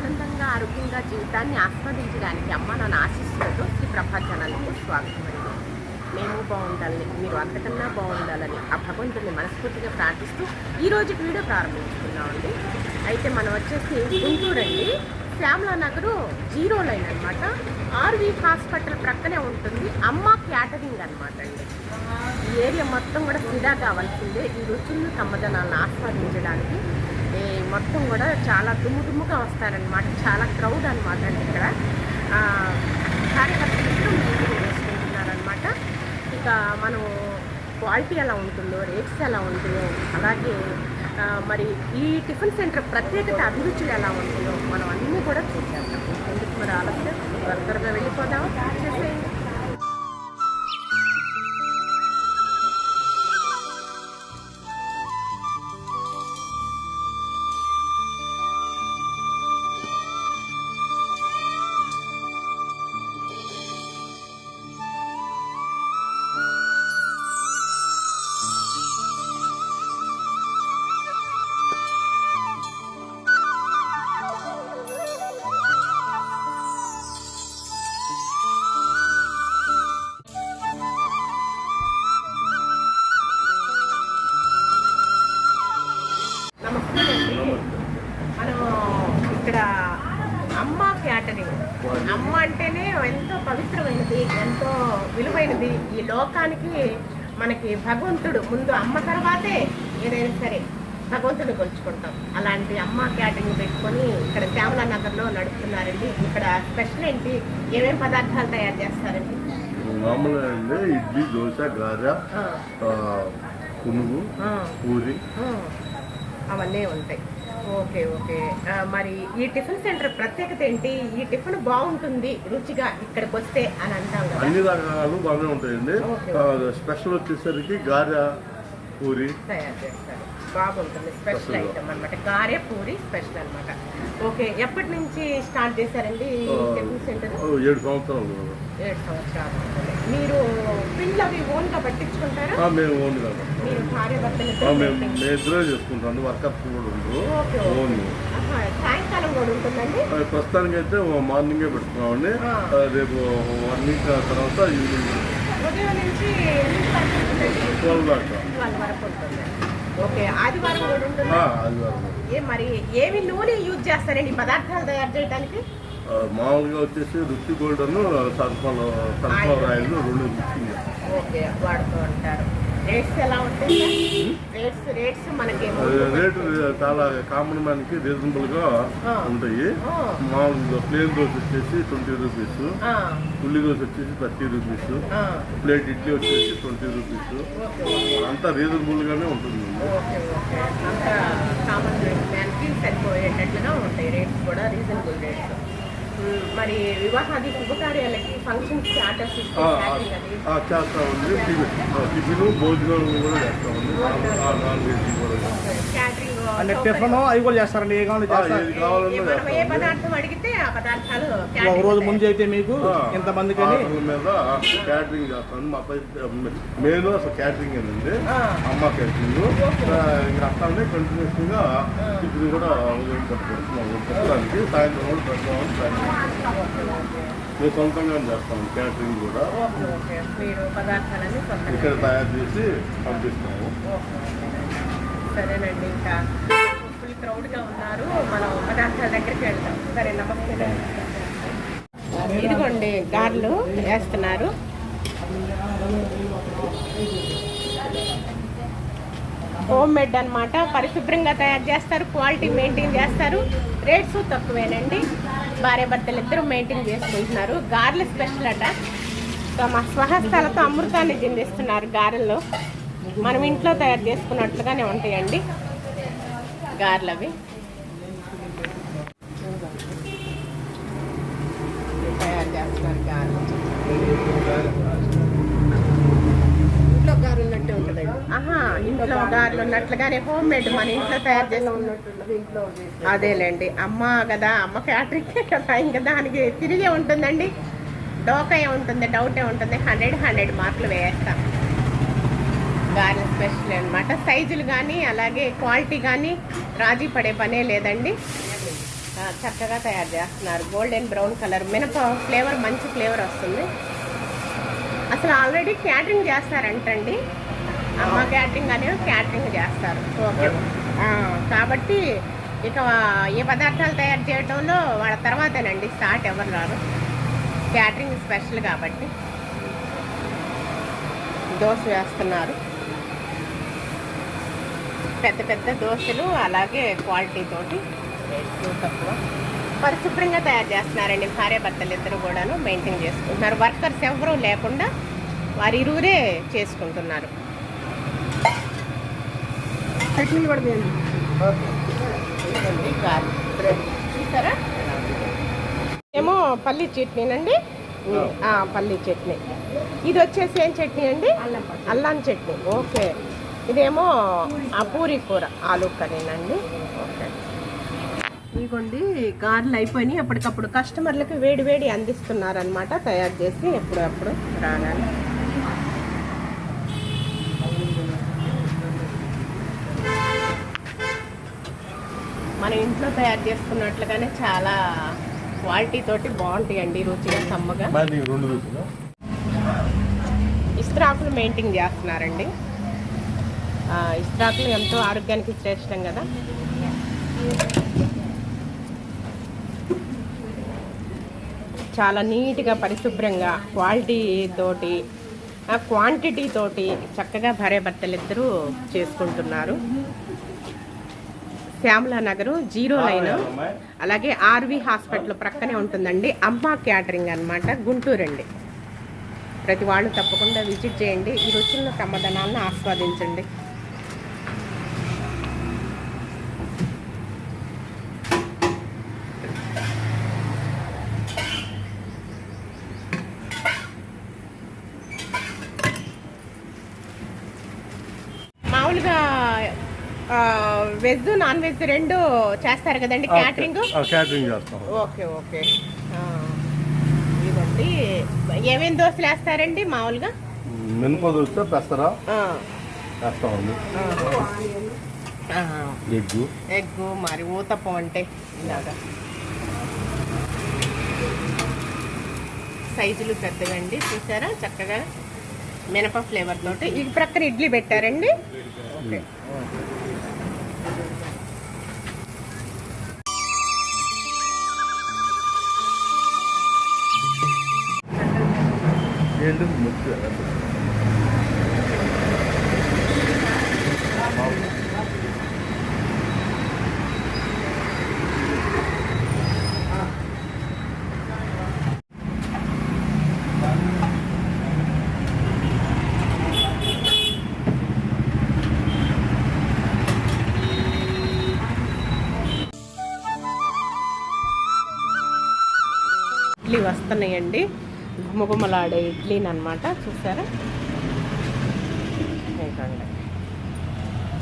ఆనందంగా ఆరోగ్యంగా జీవితాన్ని ఆస్వాదించడానికి అమ్మ నాన్న ఆశిస్తున్నట్టు శ్రీ ప్రభా ఛానల్కు స్వాగతం అండి. మేము బాగుండాలని, మీరు అంతకన్నా బాగుండాలని ఆ భగవంతుని మనస్ఫూర్తిగా ప్రార్థిస్తూ ఈరోజు వీడియో ప్రారంభించుకున్నామండి. అయితే మనం వచ్చేసి గుంటూరు అండి, శ్యామలా నగరు 0 లైన్ అనమాట. ఆర్వీ హాస్పిటల్ ప్రక్కనే ఉంటుంది. అమ్మ క్యాటరింగ్ అనమాట అండి. ఈ ఏరియా మొత్తం కూడా ఫిదా కావాల్సిందే ఈ రుచులను కమ్మదనాలను ఆస్వాదించడానికి. మొత్తం కూడా చాలా దుమ్ముగా వస్తారనమాట. చాలా క్రౌడ్ అనమాట అండి. ఇక్కడ కార్యకర్తలు మీరు వేసుకుంటున్నారనమాట. ఇక మనం క్వాలిటీ ఎలా ఉంటుందో, రేట్స్ ఎలా ఉంటుందో, అలాగే మరి ఈ టిఫిన్ సెంటర్ ప్రత్యేకత అభిరుచులు ఎలా ఉంటుందో మనం అన్నీ కూడా చూసేద్దాం. ఎందుకు మరి ఆలస్యం, త్వరగా వెళ్ళిపోదాం చేసేయండి. మనం ఇక్కడ అమ్మ క్యాటరింగ్, అమ్మ అంటేనే ఎంతో పవిత్రమైనది, ఎంతో విలువైనది. ఈ లోకానికి మనకి భగవంతుడు ముందు, అమ్మ తర్వాతే ఏదైనా సరే భగవంతుడిని కొలుచుకుంటాం. అలాంటి అమ్మ క్యాటరింగ్ పెట్టుకొని ఇక్కడ శ్యామలా నగర్లో నడుపుతున్నారండి. ఇక్కడ స్పెషల్ ఏంటి, ఏమేమి పదార్థాలు తయారు చేస్తారండి? మామూలుగా అండి ఇడ్లీ, దోశ, గారె, పునుగు, పూరి అవన్నీ ఉంటాయి. Okay okay. మరి ఈ టిఫిన్ సెంటర్ ప్రత్యేకత ఏంటి? ఈ టిఫిన్ బాగుంటుంది రుచిగా ఇక్కడికి వస్తే అని అంటాం కదా. అన్ని రకాలు బాగానే ఉంటాయండి. స్పెషల్ వచ్చేసరికి గారె, పూరి తయారు చేస్తారు. బాగుంటుంది, స్పెషల్ ఐటమ్ అనమాట. గారె, పూరి స్పెషల్ అనమాట. ఓకే. ఎప్పటి నుంచి స్టార్ట్ చేశారండి టిఫిన్ సెంటర్? 7 సంవత్సరాలు. 7 సంవత్సరాలు. మీరు పిల్లలు అవి ఓన్గా పట్టించుకుంటారా? మేము ఓన్ కదా, మీరు భార్య భర్తలు ఇద్దరే చేసుకుంటాం. వర్కర్స్ కూడా ఉంటారు. ఓన్. సాయంకాలం కూడా ఉంటుందండి. ప్రస్తుతానికి అయితే మార్నింగే పెడుతున్నామండి. రేపు 1 వీక్ తర్వాత ఈవినింగ్ ఉదయం నుంచి 12 దాకా. 12 వరకు ఉంటుంది. ఓకే. ఆదివారం కూడా ఉంటుంది. ఆదివారం. మరి ఏమి నూనె యూజ్ చేస్తారండి ఈ పదార్థాలు తయారు చేయడానికి? మామూలుగా వచ్చేసి రుచి gold sunflower oil 2 mixing. Okay, వాడుతూ ఉంటారు. రేట్స్ ఎలా ఉంటాయి? రేట్స్ మనకి రేటు చాలా కామన్ మ్యాన్కి రీజనబుల్ గా ఉంటాయి. మామూలుగా ప్లేన్ దోశ వచ్చేసి 20 రూపీస్, ఉల్లి దోశ వచ్చేసి 30 రూపీస్, ప్లేట్ ఇడ్లీ వచ్చేసి 20 రూపీస్. అంతా రీజనబుల్ గానే ఉంటుంది. అంతా కామన్ మ్యాన్కి సరిపోయేటట్లుగా ఉంటాయి. రేట్స్ కూడా రీజనబుల్ రేట్స్. మరి వివాహాది శుభకార్యాలకి ఫంక్షన్స్ ఆర్డర్స్ చేస్తామండి. టిఫిన్ భోజనాలు కూడా చేస్తామండి. అంటే టిఫిన్ అవి కూడా చేస్తారండి. ఏ పదార్థం అడిగితే ఆ పదార్థాలు ఒక రోజు ముందు అయితే మీకు ఇంతమందికి మీద క్యాటరింగ్ చేస్తాను. మా పై మెయిన్ అసలు క్యాటరింగ్ ఏంటండి, అమ్మ క్యాటరింగ్. ఇంకా అట్లానే కంటిన్యూస్ గా టిఫిన్ కూడా పెట్టడానికి సాయంత్రం కూడా పెడతామని మేము సొంతంగా చేస్తాము. క్యాటరింగ్ కూడా ఇక్కడ తయారు చేసి పంపిస్తాము. సరేనండి. ఇంకా ఫుల్ క్రౌడ్గా ఉన్నారు, మనం పదార్థాల దగ్గరికి వెళ్తాం. సరే, నమస్తే. ఇదిగోండి గారెలు వేస్తున్నారు. హోమ్ మేడ్ అనమాట. పరిశుభ్రంగా తయారు చేస్తారు, క్వాలిటీ మెయింటైన్ చేస్తారు, రేట్స్ తక్కువేనండి. భార్య భర్తలు ఇద్దరు మెయింటైన్ చేసుకుంటున్నారు. గారెలు స్పెషల్ అట. మా స్వహస్తాలతో అమృతాన్ని చిందిస్తున్నారు. గారెల్లో మనం ఇంట్లో తయారు చేసుకున్నట్లుగానే ఉంటాయండి గారెలు. అవి తయారు చేస్తున్నారు గారెలు. ఇంట్లో గారెలు ఉన్నట్టే ఉంటుందండి. ఇంట్లో గారెలు ఉన్నట్లుగానే హోమ్ మేడ్ మన ఇంట్లో తయారు చేసుకున్నట్టు ఇంట్లో. అదేలేండి, అమ్మ కదా, అమ్మ క్యాటరింగ్ కదా, ఇంకా దానికి తిరిగే ఉంటుందండి. డోకా ఉంటుంది, డౌటే ఉంటుంది. 100 మార్కులు వేస్తాం. గారెలు స్పెషల్ అనమాట. సైజులు కానీ అలాగే క్వాలిటీ కానీ రాజీ పడే పనే లేదండి. చక్కగా తయారు చేస్తున్నారు. గోల్డెన్ బ్రౌన్ కలర్ మినప ఫ్లేవర్, మంచి ఫ్లేవర్ వస్తుంది. అసలు ఆల్రెడీ క్యాటరింగ్ చేస్తారంటండి. అమ్మ క్యాటరింగ్ అనేది క్యాటరింగ్ చేస్తారు. ఓకే. కాబట్టి ఇక ఏ పదార్థాలు తయారు చేయడంలో వాళ్ళ తర్వాతేనండి స్టార్ట్, ఎవరు రారు. క్యాటరింగ్ స్పెషల్ కాబట్టి దోశ వేస్తున్నారు. పెద్ద పెద్ద దోశలు, అలాగే క్వాలిటీ తోటి, తక్కువ పరిశుభ్రంగా తయారు చేస్తున్నారండి. భార్యాభర్తలు ఇద్దరు కూడాను మెయింటైన్ చేసుకుంటున్నారు. వర్కర్స్ ఎవరూ లేకుండా వారి ఇరువురే చేసుకుంటున్నారు. చట్నీలు కూడా చూసారా, ఏమో పల్లీ చట్నీనండి. పల్లీ చట్నీ. ఇది వచ్చేసి ఏం చట్నీ అండి? అల్లం చట్నీ. ఓకే. ఇదేమో ఆ పూరి కూర, ఆలు కర్రీనండి. ఓకే. ఇదిగోండి గారెలు అయిపోయినాయి. అప్పటికప్పుడు కస్టమర్లకి వేడి వేడి అందిస్తున్నారనమాట, తయారు చేసి ఎప్పుడప్పుడు రాగానే. మన ఇంట్లో తయారు చేసుకున్నట్లుగానే చాలా క్వాలిటీ తోటి బాగుంటాయండి, రుచిగా, సమ్మగా. ఇస్త్రాకులు మెయింటైన్ చేస్తున్నారండి. ఇస్త్రాకులు ఎంతో ఆరోగ్యానికి శ్రేష్టం కదా. చాలా నీట్గా, పరిశుభ్రంగా, క్వాంటిటీ తోటి చక్కగా భార్యాభర్తలు ఇద్దరూ చేసుకుంటున్నారు. శ్యామలా నగరు 0 లైన్, అలాగే ఆర్వి హాస్పిటల్ ప్రక్కనే ఉంటుందండి. అమ్మ క్యాటరింగ్ అనమాట, గుంటూరు అండి. ప్రతి వాళ్ళు తప్పకుండా విజిట్ చేయండి. ఈ రుచులను, కమ్మదనాలను ఆస్వాదించండి. మామూలుగా వెజ్, నాన్ వెజ్ రెండు చేస్తారు కదండి క్యాటరింగ్? క్యాటరింగ్ చేస్తాం. ఓకే. ఓకే. ఇదండి. ఏమేమి దోశలు వేస్తారండి మామూలుగా? మినప దోశ, పెసరా వేస్తామండి. ఎగ్, మరి ఊతప్పం అంటే ఇలాగా సైజులు పెద్దగండి. చూసారా, చక్కగా మినప ఫ్లేవర్ తోటి. ఈ ప్రక్కన ఇడ్లీ పెట్టారండి. ఓకే. ఇడ్లీ వస్తున్నాయండి, గుమగుమలాడే ఇడ్లీని అనమాట. చూసారా,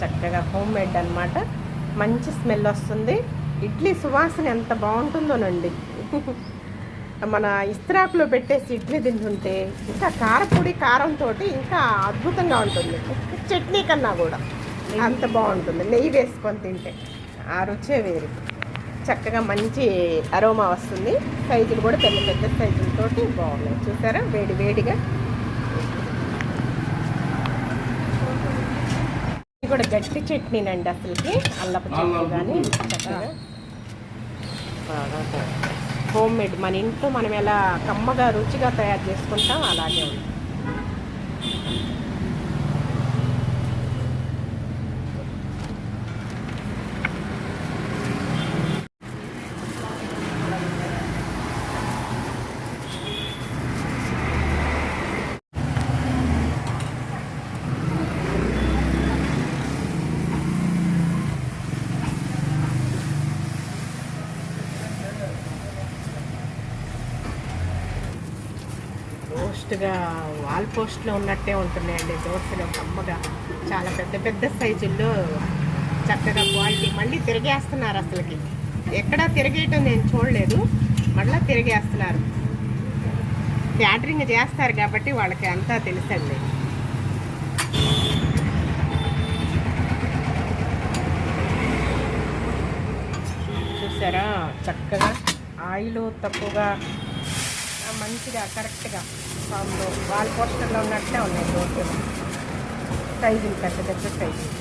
చక్కగా హోమ్ మేడ్ అనమాట. మంచి స్మెల్ వస్తుంది. ఇడ్లీ సువాసన ఎంత బాగుంటుందోనండి. మన ఇస్త్రాకులో పెట్టేసి ఇడ్లీ తింటుంటే ఇంకా కారపొడి, కారంతో ఇంకా అద్భుతంగా ఉంటుంది. చట్నీ కన్నా కూడా అంత బాగుంటుంది. నెయ్యి వేసుకొని తింటే ఆ రుచే వేరు. చక్కగా మంచి అరోమా వస్తుంది. సైజులు కూడా పెద్ద పెద్ద సైజులతోటి బాగున్నాయి. చూసారా, వేడి వేడిగా. ఇది కూడా గట్టి చట్నీనండి అసలుకి, అల్లపు చట్నీ కానీ చక్కగా బాగా హోమ్ మేడ్. మన ఇంట్లో మనం ఎలా కమ్మగా రుచిగా తయారు చేసుకుంటాం అలాగే ఉంది. పోస్ట్గా వాల్ పోస్ట్లో ఉన్నట్టే ఉంటున్నాయండి దోశలు, కమ్మగా. చాలా పెద్ద పెద్ద సైజుల్లో చక్కగా క్వాలిటీ. మళ్ళీ తిరిగేస్తున్నారు. అసలుకి ఎక్కడా తిరిగేయటం నేను చూడలేదు, మళ్ళీ తిరిగేస్తున్నారు. క్యాటరింగ్ చేస్తారు కాబట్టి వాళ్ళకి అంతా తెలుసండి. చూసారా చక్కగా ఆయిల్ తక్కువగా మంచిగా కరెక్ట్గా ఫామ్లో వాళ్ళ పోస్టర్లో ఉన్నట్టే ఉన్నాయి దోశలు. సైజులు పెద్ద పెద్ద సైజులు.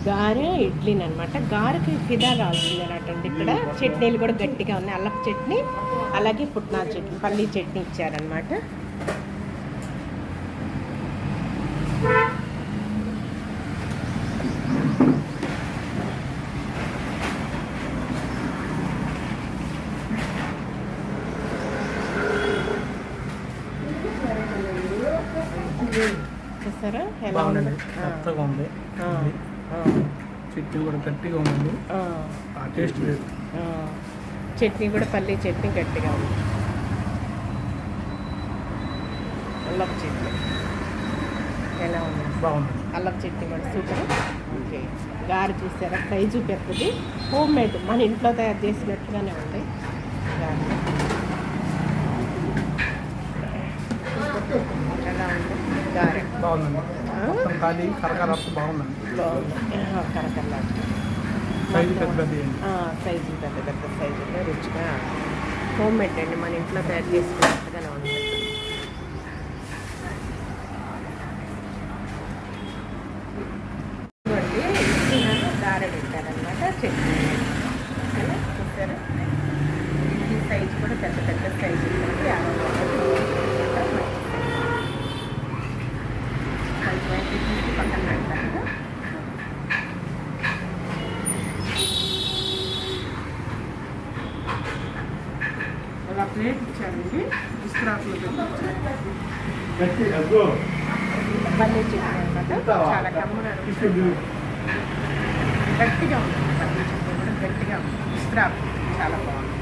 గారె ఇడ్లీని అనమాట. గారెకి ఫిదా కావాల్సింది అన్నట్టండి. ఇక్కడ చట్నీలు కూడా గట్టిగా ఉన్నాయి. అల్లపు చట్నీ అలాగే పుట్నాల చట్నీ, పల్లీ చట్నీ ఇచ్చారనమాట. చూసారా ఎలా ఉంది? మెత్తగా ఉంది. చట్నీ కూడా గట్టిగా ఉంది. ఆ టేస్ట్ లేదు. చట్నీ కూడా పల్లీ చట్నీ గట్టిగా ఉంది. అల్లపు చట్నీ ఎలా ఉంది? బాగుంది. అల్లపు చట్నీ కూడా సూపర్. ఓకే, గారె చూసారా సైజు పెద్దది, హోమ్ మేడ్, మన ఇంట్లో తయారు చేసినట్టుగానే ఉంది గారె. ఎలా ఉంది గారె? బాగుందండి. మొత్తం ఖాళీ కరకర బాగుందండి. బాగుంది. కరకరలాగా సైజు పెద్ద పెద్ద సైజు పెద్ద పెద్ద సైజులో రుచిగా హోమ్ మేడ్ అండి, మన ఇంట్లో తయారు చేసుకున్నట్టుగానే ఉంది. గారె పెట్టారనమాట. చట్నీ చూసారా, ఈ సైజు కూడా పెద్ద పెద్ద సైజు ఉంటుంది. 50 తీసి పక్కన పెడతాను. అలా ప్లేట్ ఇచ్చారండి, ఇస్త్రాకులు పల్లీ చట్నీ అనమాట. చాలా కమ్మగా గట్టిగా ఉంది. పల్లీ చట్నీ కూడా గట్టిగా ఉంది. ఇస్త్రాకు చాలా బాగుంది,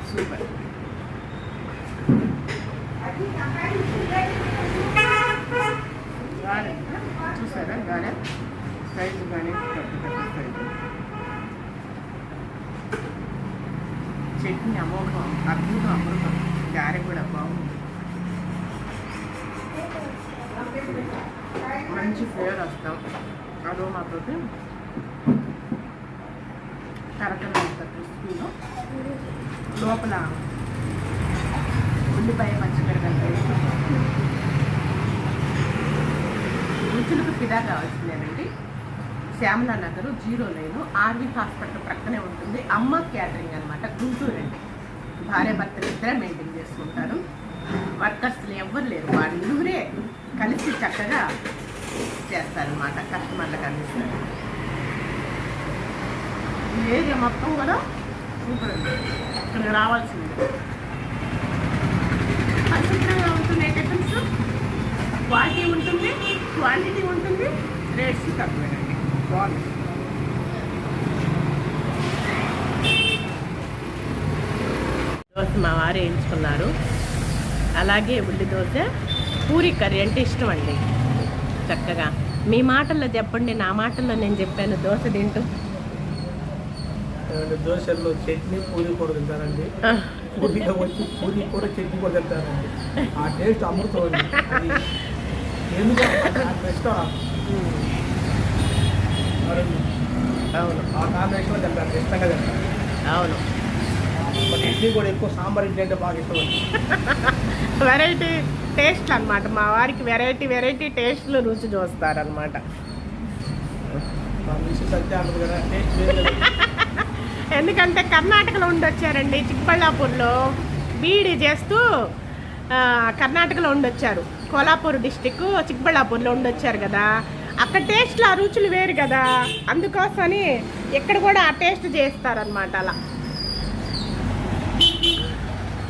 సూపర్. గారె చూసారా, గారె సైజు కానీ పెద్ద పెద్ద సైజు. చట్నీ అమోఘం, అద్భుతం, అమృతం. గారె కూడా బాగుంది, మంచి ఫ్లేవర్ వస్తాం. అరోమాతో కరకర క్రిస్పీలో లోపల ఉల్లిపాయ పచ్చిమిరపకాయ రుచులకు ఫిదా కావాల్సిందేనండి. Shyamala Nagar 0 line RV hospital ప్రక్కనే ఉంటుంది. అమ్మ క్యాటరింగ్ అనమాట, గుంటూరు అండి. భార్య భర్తలు ఇద్దరే మెయింటైన్ చేసుకుంటారు. వర్కర్స్లు ఎవ్వరు లేరు, వాళ్ళురే కలిసి చక్కగా చేస్తారనమాట, కస్టమర్లకు అందిస్తారు. ఈ ఏరియా మొత్తం కూడా సూపర్ అండి, ఇక్కడ రావాల్సింది. పరిశుభ్రంగా ఉంటున్నాయి టిఫిన్స్, క్వాలిటీ ఉంటుంది, క్వాంటిటీ ఉంటుంది, రేట్స్ తక్కువేనండి. బాగుంది. దోశ మా వారు వేయించుకున్నారు. అలాగే ఉల్లి దోశ, పూరి కర్రీ అంటే ఇష్టం అండి. చక్కగా మీ మాటల్లో చెప్పండి, నా మాటల్లో నేను చెప్పాను. దోశ తింటూ దోశల్లో చట్నీ పూరి కూడా తింటారండి. పూరిలో వచ్చి పూరి కూడా చట్నీ కూడా తింటారండి. ఆ టేస్ట్ అమృతం అండి. అది ఎందుకంటే అవును, ఆ కాంబినేషన్లో తింటారు, ఇష్టంగా తింటారు. అవును. ఇడ్లీ కూడా ఎక్కువ సాంబార్ ఇడ్లీ అంటే బాగా ఇష్టం అండి. వెరైటీ టేస్ట్లు అనమాట. మా వారికి వెరైటీ టేస్ట్లు రుచి చూస్తారనమాట. ఎందుకంటే కర్ణాటకలో ఉండొచ్చారండి, చిక్కబళ్ళాపూర్లో బీడీ చేస్తూ కర్ణాటకలో ఉండొచ్చారు. కోల్హాపూర్ డిస్టిక్ చిక్కబళ్ళాపూర్లో ఉండొచ్చారు కదా, అక్కడ టేస్ట్లు ఆ రుచులు వేరు కదా, అందుకోసమని ఇక్కడ కూడా ఆ టేస్ట్ చేస్తారనమాట. అలా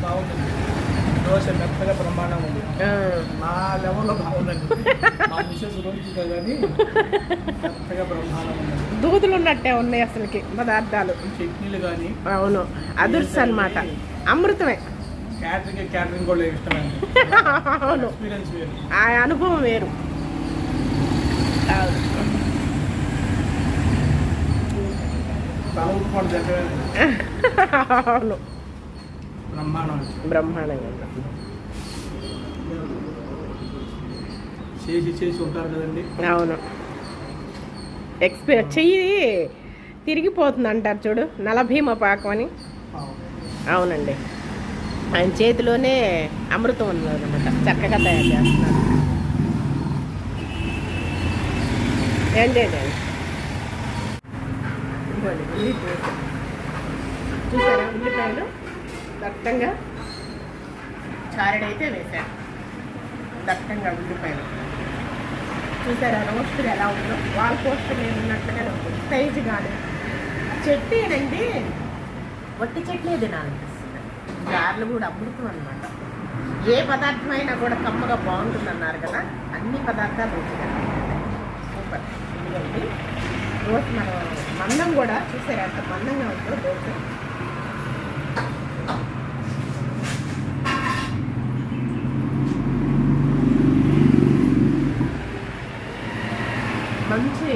బాగుంటుంది. దోశ మెత్తగా బ్రహ్మాండంగా ఉంది. నా లెవెల్లో బాగుందండి. మా మిసెస్ రోజు కానీ మెత్తగా బ్రహ్మాండంగా ఉంది. దూదులు ఉన్నట్టే ఉన్నాయి అసలుకి పదార్థాలు, చట్నీలు కానీ. అవును, అదుర్స్ అనమాట, అమృతమే. క్యాటరింగ్ కూడా ఇష్టమండి. అవును, ఎక్స్పీరియన్స్ వేరు, ఆ అనుభవం వేరు. తల ఉప్పుకోండి దగ్గర. అవును, బ్రహ్మాండంగా. చేసి ఉంటారు కదండి. అవును, చెయ్యి తిరిగిపోతుంది అంటారు చూడు, నలభీమ పాకం అని. అవునండి, ఆయన చేతిలోనే అమృతం ఉన్నదన్నమాట, చక్కగా తయారు చేస్తున్నారు. ఏంటి చూసారా, ఉల్లిపాయలు దట్టంగా చారడైతే వేశారు, దట్టంగా ఉల్లిపాయలు. చూసారా రోస్టర్ ఎలా ఉందో, వాళ్ళ పోస్టర్ నేను ఉన్నట్లుగానే ఉంటుంది సైజు. కానీ చట్నీనండి, వట్టి చట్నీ తినాలనిపిస్తుంది. గారెలు కూడా అమృతం అనమాట. ఏ పదార్థం అయినా కూడా కమ్మగా బాగుంటుంది అన్నారు కదా, అన్ని పదార్థాలు రుచిగా సూపర్. ఎందుకంటే రోజు మనం మందం కూడా చూసారా ఎంత మందంగా ఉందో దోశ. మంచి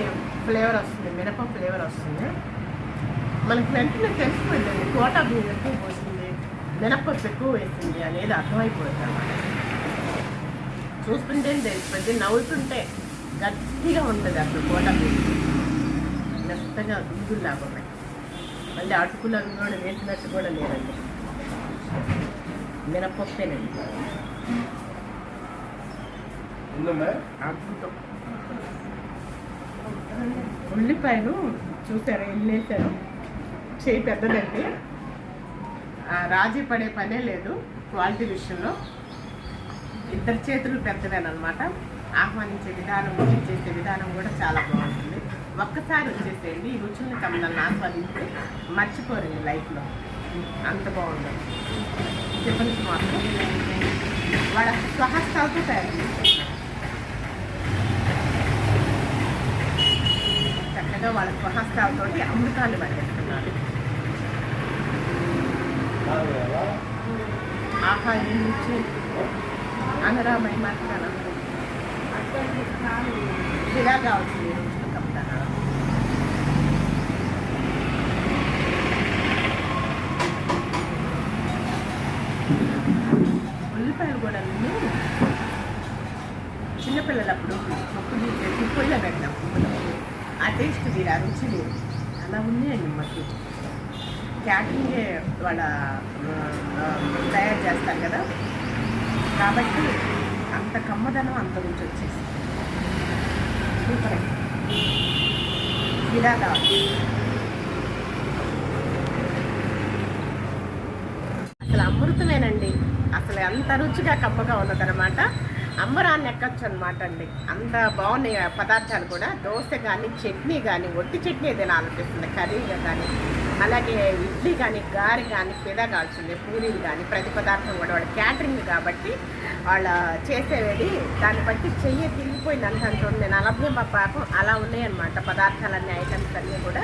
ఫ్లేవర్ వస్తుంది, మినప ఫ్లేవర్ వస్తుంది. మనకి వెంటనే తెలిసిపోయిందండి, కోటా బియ్యం ఎక్కువ పోసింది, మినపప్పు ఎక్కువ వేసింది అనేది అర్థమైపోతుంది అన్నమాట. చూస్తుంటే తెలిసిపోయింది, నవ్వుతుంటే గట్టిగా ఉంటుంది అసలు కోటా బియ్యం, మెత్తగా గుంజులు లేకుండా. మళ్ళీ అటుకులు అవి కూడా వేసినట్టు కూడా లేదండి, మినపప్పేనండి. అద్భుతం. ఉల్లిపాయలు చూసారా ఎన్ని వేసారు, చేయి పెద్దదండి, రాజీ పడే పనే లేదు క్వాలిటీ విషయంలో. ఇద్దరు చేతులు పెద్దవేనమాట. ఆహ్వానించే విధానం, చేసే విధానం కూడా చాలా బాగుంటుంది. ఒక్కసారి వచ్చేసేయండి, ఈ రుచుల్ని తమను ఆస్వాదించి మర్చిపోరండి లైఫ్లో, అంత బాగుంటుంది. టిఫిన్స్ మాత్రం వాళ్ళ స్వహస్తాలతో తయారు చేస్తున్నారు, చక్కగా వాళ్ళ స్వహస్తాలతో అమృతాలు పండిస్తున్నారు. ఆహా నుంచి అనరామై మాత్రాన ఇలా కావచ్చు రుచులు కమ్ముతాను. ఉల్లిపాయలు కూడా చిన్నపిల్లలప్పుడు పప్పు తీసేసి పొయ్యిలో పెట్టినాం, ఆ టేస్ట్ తీరు, ఆ రుచి లేదు, అలా ఉన్నాయండి. మాకు క్యాటరింగే వాళ్ళ తయారు చేస్తారు కదా, కాబట్టి అంత కమ్మదనం, అంత రుచి వచ్చేసి సూపర్. ఇలా కావాలి, అసలు అమృతమేనండి. అసలు ఎంత రుచిగా కమ్మగా ఉన్నదనమాట. అమ్మరాన్ని ఎక్కచ్చు అనమాట అండి, అంత బాగున్నాయి పదార్థాలు కూడా. దోశ కానీ, చట్నీ కానీ, ఒట్టి చట్నీ తినాలనిపిస్తుంది, కర్రీగా కానీ, అలాగే ఇడ్లీ కానీ, గారె కానీ, పిదా కావాల్సిందే, పూరీలు కానీ, ప్రతి పదార్థం కూడా వాళ్ళ క్యాటరింగ్ కాబట్టి వాళ్ళ చేసేది దాన్ని బట్టి చెయ్యి తిరిగిపోయింది అంటారు. నేను అలభ్యం పాపం అలా ఉన్నాయన్నమాట పదార్థాలన్నీ, ఐటమ్స్ అన్నీ కూడా.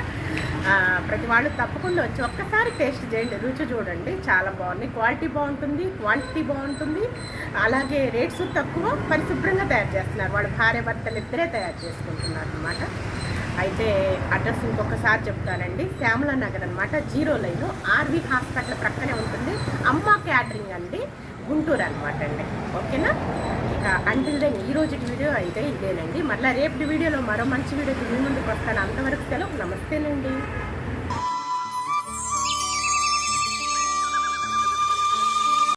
ప్రతి వాళ్ళు తప్పకుండా వచ్చి ఒక్కసారి టేస్ట్ చేయండి, రుచి చూడండి, చాలా బాగున్నాయి. క్వాలిటీ బాగుంటుంది, క్వాంటిటీ బాగుంటుంది, అలాగే రేట్స్ తక్కువ, పరిశుభ్రంగా తయారు చేస్తున్నారు. వాళ్ళ భార్య భర్తలు ఇద్దరే తయారు చేసుకుంటున్నారు అనమాట. అయితే అడ్రస్ ఇంకొకసారి చెప్తానండి, శ్యామలా నగర్ అనమాట, 0 లైన్, ఆర్వి హాస్పిటల్ ప్రక్కనే ఉంటుంది. అమ్మ క్యాటరింగ్ అండి, గుంటూరు అనమాట అండి. ఓకేనా? ఇక అంటిల్ దెన్ ఈ రోజు వీడియో అయితే ఇదేనండి. మళ్ళీ రేపటి వీడియోలో మరో మంచి వీడియోకి మీ ముందుకు వస్తాను. అంతవరకు సెలవు, నమస్తేనండి.